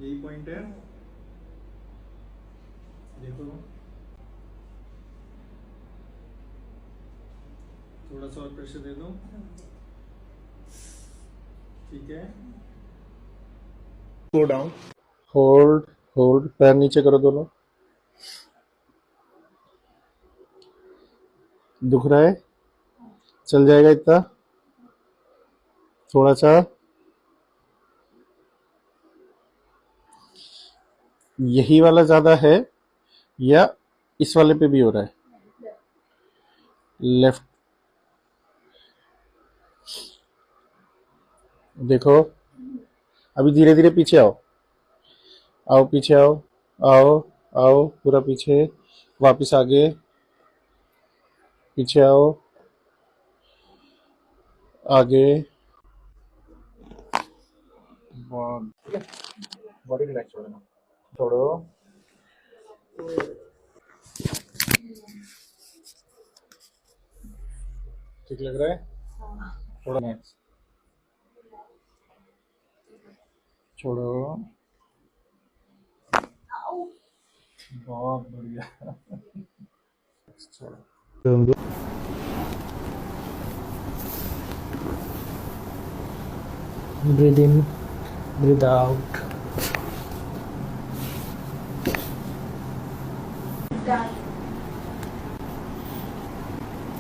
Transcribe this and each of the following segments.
यही पॉइंट है, देखो थोड़ा सा और प्रेशर दे दो, ठीक है। गो डाउन, होल्ड होल्ड, पैर नीचे करो दोनों। दुख रहा है? चल जाएगा इतना, थोड़ा सा। यही वाला ज्यादा है या इस वाले पे भी हो रहा है? लेफ्ट देखो, अभी धीरे धीरे पीछे आओ, आओ पीछे आओ, आओ आओ पूरा पीछे, वापस आगे, पीछे आओ, आगे। बॉडी रिलैक्स हो, छोड़ो। ठीक लग रहा है? थोड़ा नेक्स्ट, छोड़ो। बहुत बढ़िया। छोड़ो। Breathe in, breathe out.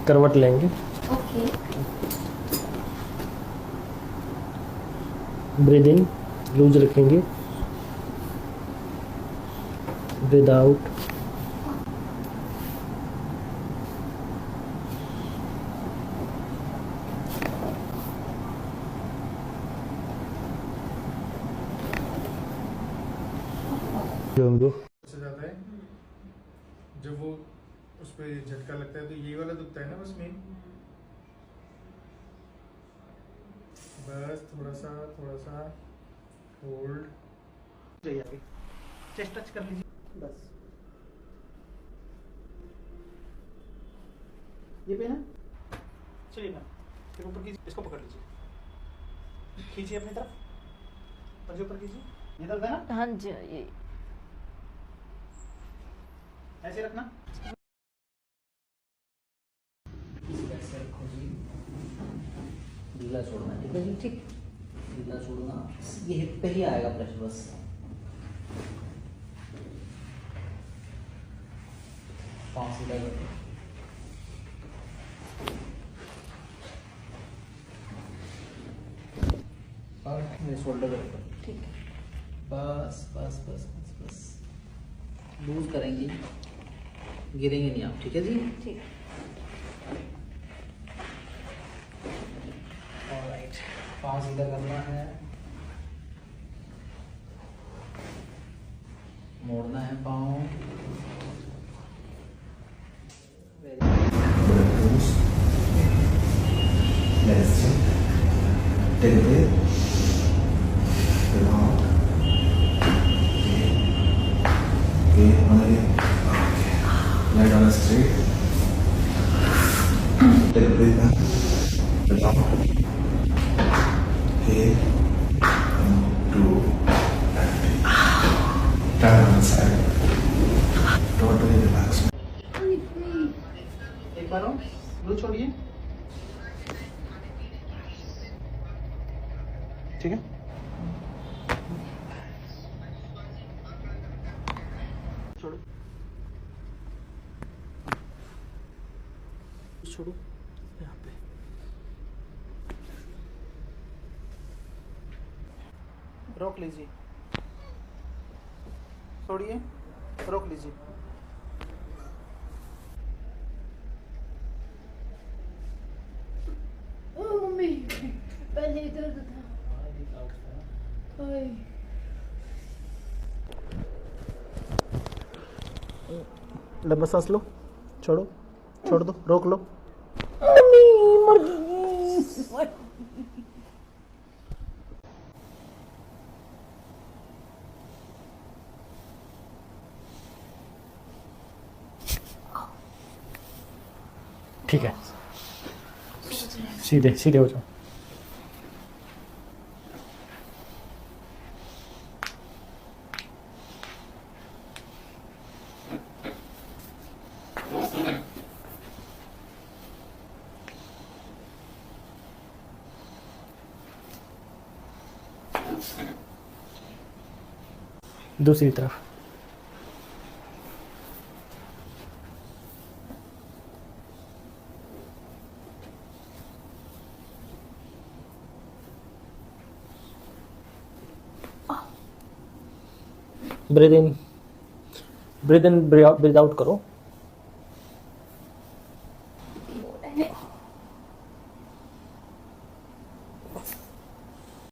करवट लेंगे। ओके। ब्रीद इन, लूज रखेंगे। Breathe out. से जाता है जब वो उस पे झटका लगता है, तो ये वाला दुखता है ना बस में। बस थोड़ा सा होल्ड, चेस्ट टच कर लीजिए बस। ये पे ना, चलिए ना, फिर ऊपर कीजिए, इसको पकड़ लीजिए, खींचिए अपनी तरफ, पंजे ऊपर कीजिए। ये दर्द है ना? हाँ जी, ये ऐसे रखना। ऐसे रखो जी, ढीला छोड़ना, ठीक है जी, ठीक, ढीला छोड़ना, ये हिप पे ही आएगा प्रेशर बस। पाँव सीधा करो, और मेरे शोल्डर के ऊपर, ठीक है। बस बस बस बस बस, लूज करेंगी, गिरेंगे नहीं आप, ठीक है जी। ठीक। ऑलराइट, पाँव सीधा करना है, मोड़ना है पाँव। Take a breath. Breathe out. Okay, another again. Okay. Lie down straight. Take a breath in. Breathe out. Okay. 1, 2, and 3. Turn on the side. Totally relax. एक बार और ग्लू छोड़िए, ठीक है। छोड़ो, छोड़ो, यहाँ पे रोक लीजिए, छोड़िए, रोक लीजिए। मम्मी पहले दर्द था। ओए। लंबा सांस लो, छोड़ो, छोड़ दो, रोक लो। मम्मी मर गई। ठीक है, सीधे सीधे हो जाओ। दूसरी तरफ। ब्रीद इन, ब्रीद आउट करो।